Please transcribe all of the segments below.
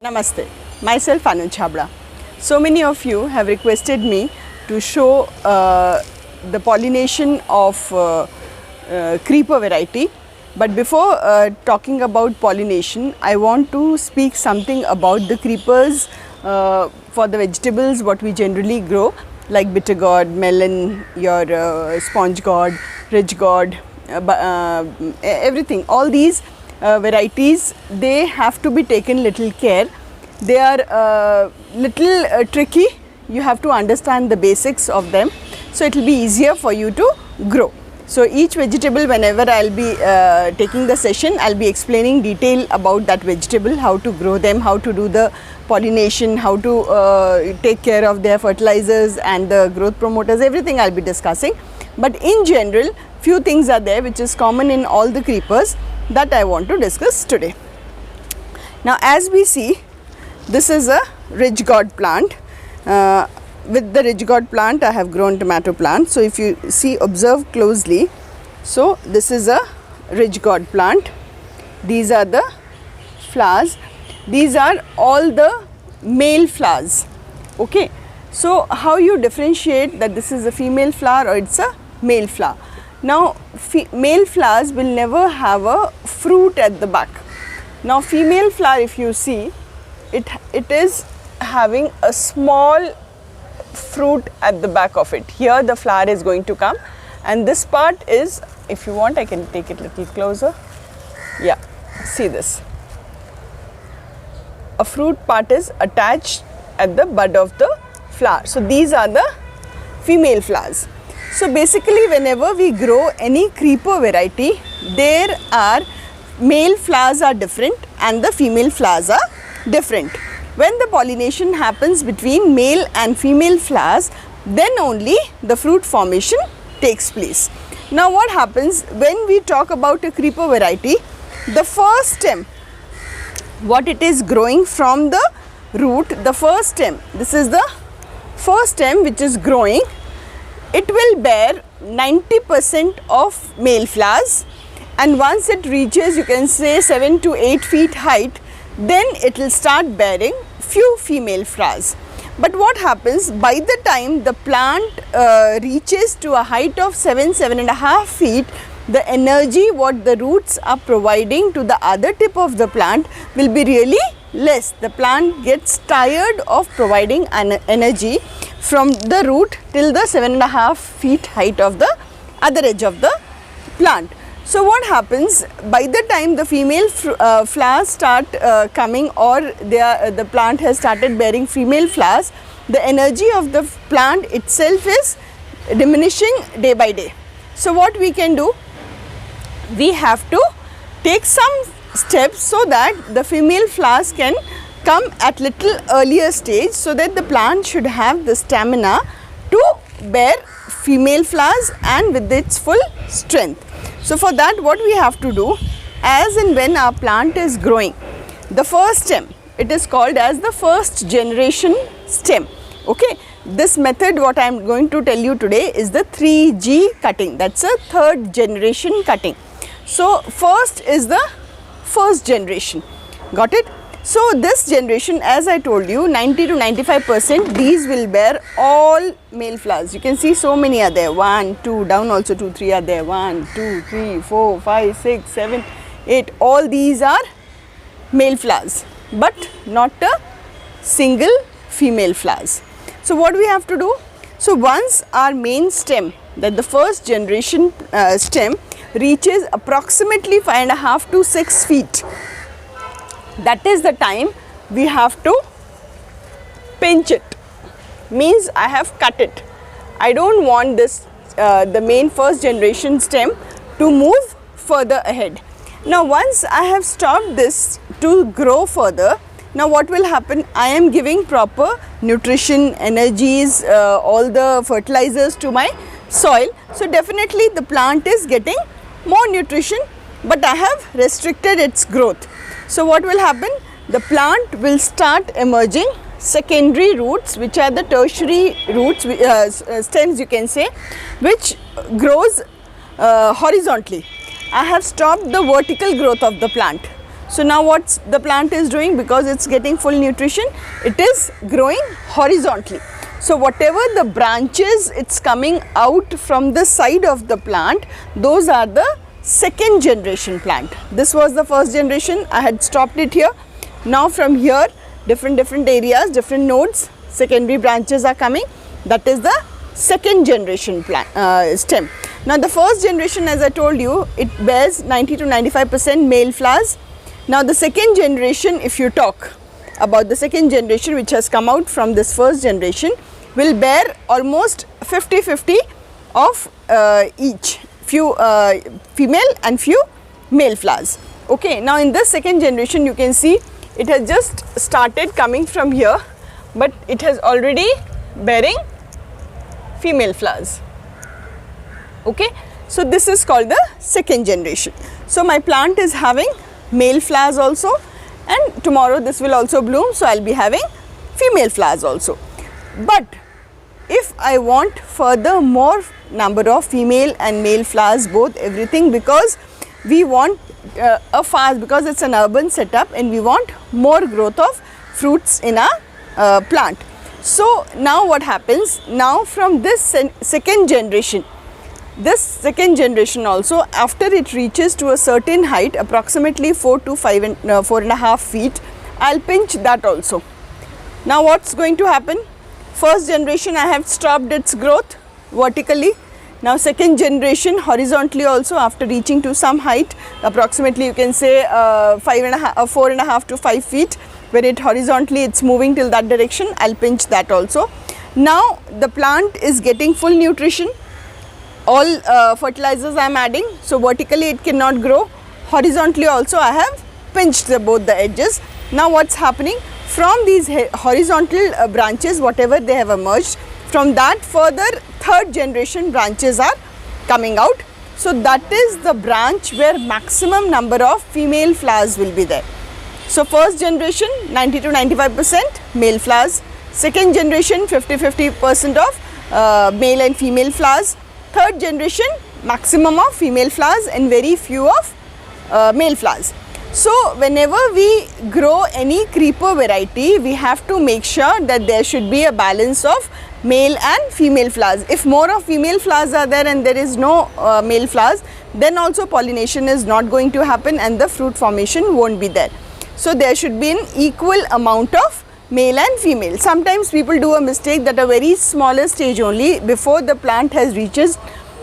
Namaste, myself Anu Chabra. So many of you have requested me to show the pollination of creeper variety. But before talking about pollination, I want to speak something about the creepers for the vegetables what we generally grow, like bitter gourd, melon, your sponge gourd, ridge gourd, everything. All these varieties, they have to be taken little care. They are little tricky. You have to understand the basics of them, so it will be easier for you to grow. So each vegetable, whenever I will be taking the session, I will be explaining detail about that vegetable, how to grow them, how to do the pollination, how to take care of their fertilizers and the growth promoters, everything I will be discussing. But in general, few things are there which is common in all the creepers that I want to discuss today. Now as we see, this is a ridge gourd plant. With the ridge gourd plant I have grown tomato plant. So if you see, observe closely. So this is a ridge gourd plant. These are the flowers. These are all the male flowers. Okay. So how you differentiate that this is a female flower or it's a male flower? Now male flowers will never have a fruit at the back. Now female flower, if you see, it is having a small fruit at the back of it. Here the flower is going to come, and this part is, if you want I can take it a little closer. Yeah, see this. A fruit part is attached at the bud of the flower. So these are the female flowers. So basically whenever we grow any creeper variety, there are male flowers are different and the female flowers are different. When the pollination happens between male and female flowers, then only the fruit formation takes place. Now what happens when we talk about a creeper variety, the first stem, what it is growing from the root, the first stem, this is the first stem which is growing, it will bear 90% of male flowers, and once it reaches, you can say 7 to 8 feet height, then it will start bearing few female flowers. But what happens, by the time the plant reaches to a height of 7.5 feet, the energy what the roots are providing to the other tip of the plant will be really less. The plant gets tired of providing an energy from the root till the 7.5 feet height of the other edge of the plant. So what happens, by the time the female flowers start coming, or the plant has started bearing female flowers, the energy of the plant itself is diminishing day by day. So what we can do, we have to take some steps so that the female flowers can come at little earlier stage, so that the plant should have the stamina to bear female flowers and with its full strength. So for that, what we have to do, as and when our plant is growing, the first stem, it is called as the first generation stem. Okay, this method what I am going to tell you today is the 3G cutting. That's a third generation cutting. So first is the first generation. Got it? So this generation, as I told you, 90 to 95%, these will bear all male flowers. You can see so many are there. 1, 2, down also 2, 3 are there. 1, 2, 3, 4, 5, 6, 7, 8. All these are male flowers, but not a single female flowers. So what we have to do? So once our main stem, that the first generation stem, reaches approximately 5.5 to 6 feet, that is the time we have to pinch it. Means I have cut it. I don't want this the main first generation stem to move further ahead. Now once I have stopped this to grow further, now what will happen? I am giving proper nutrition, energies, all the fertilizers to my soil. So definitely the plant is getting more nutrition, but I have restricted its growth. So what will happen? The plant will start emerging secondary roots, which are the tertiary roots, stems you can say, which grows horizontally. I have stopped the vertical growth of the plant. So now what's the plant is doing, because it's getting full nutrition, it is growing horizontally. So whatever the branches it's coming out from the side of the plant, those are the second generation plant. This was the first generation, I had stopped it here. Now from here, different areas, different nodes, secondary branches are coming. That is the second generation plant, stem. Now the first generation, as I told you, it bears 90 to 95% male flowers. Now the second generation, if you talk about the second generation which has come out from this first generation, will bear almost 50-50 of each, few female and few male flowers. Okay, now in this second generation you can see it has just started coming from here, but it has already bearing female flowers. Okay, so this is called the second generation. So my plant is having male flowers also, and tomorrow this will also bloom, so I'll be having female flowers also. But if I want further more number of female and male flowers, both, everything, because we want a fast, because it's an urban setup and we want more growth of fruits in our plant. So now what happens, now from this second generation, this second generation also, after it reaches to a certain height, approximately 4 to 4.5 feet, I'll pinch that also. Now what's going to happen? First generation I have stopped its growth vertically. Now second generation horizontally also, after reaching to some height, approximately you can say 4.5 to 5 feet, when it horizontally it's moving till that direction, I'll pinch that also. Now the plant is getting full nutrition. All fertilizers I am adding, so vertically it cannot grow, horizontally also I have pinched both the edges. Now what's happening, from these horizontal branches, whatever they have emerged, from that further third generation branches are coming out. So that is the branch where maximum number of female flowers will be there. So first generation 90 to 95% male flowers, second generation 50-50% of male and female flowers, third generation maximum of female flowers and very few of male flowers. So whenever we grow any creeper variety, we have to make sure that there should be a balance of male and female flowers. If more of female flowers are there and there is no male flowers, then also pollination is not going to happen and the fruit formation won't be there. So there should be an equal amount of male and female. Sometimes people do a mistake that a very smaller stage only, before the plant has reaches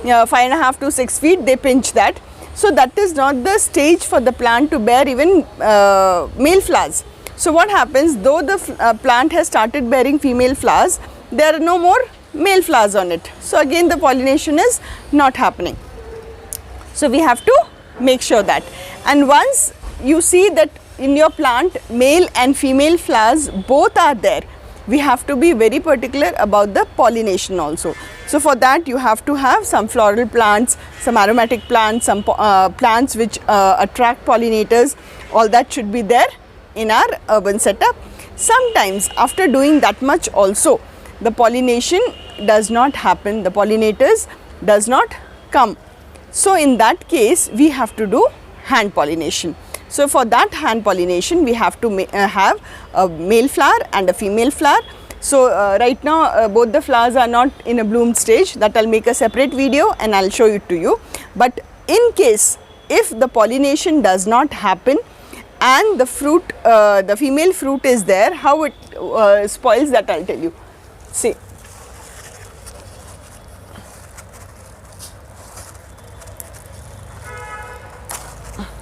5.5 to 6 feet, they pinch that. So that is not the stage for the plant to bear even male flowers. So what happens, though the plant has started bearing female flowers, there are no more male flowers on it. So again the pollination is not happening. So we have to make sure that. And once you see that in your plant male and female flowers both are there, we have to be very particular about the pollination also. So for that you have to have some floral plants, some aromatic plants, some plants which attract pollinators. All that should be there in our urban setup. Sometimes after doing that much also, the pollination does not happen, the pollinators does not come. So in that case we have to do hand pollination. So for that hand pollination we have to have a male flower and a female flower. So right now both the flowers are not in a bloom stage, that I'll make a separate video and I'll show it to you. But in case if the pollination does not happen and the fruit, the female fruit is there, how it spoils, that I'll tell you. See.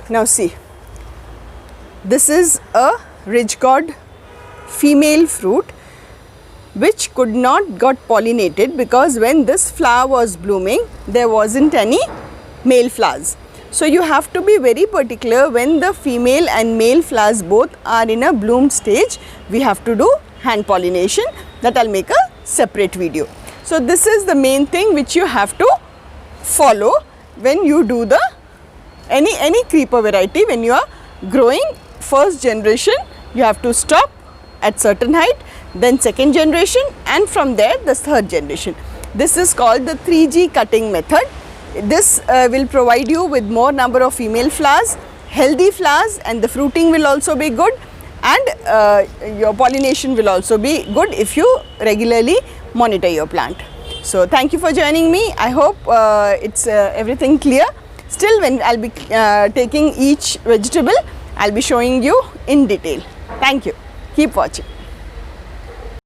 Now see. This is a ridge gourd female fruit which could not got pollinated because when this flower was blooming there wasn't any male flowers. So you have to be very particular when the female and male flowers both are in a bloom stage, we have to do hand pollination, that I'll make a separate video. So this is the main thing which you have to follow when you do the any creeper variety. When you are growing first generation, you have to stop at certain height, then second generation, and from there the third generation. This is called the 3G cutting method. This will provide you with more number of female flowers, healthy flowers and the fruiting will also be good, and your pollination will also be good if you regularly monitor your plant. So thank you for joining me. I hope it's everything clear. Still, when I'll be taking each vegetable, I'll be showing you in detail. Thank you. Keep watching.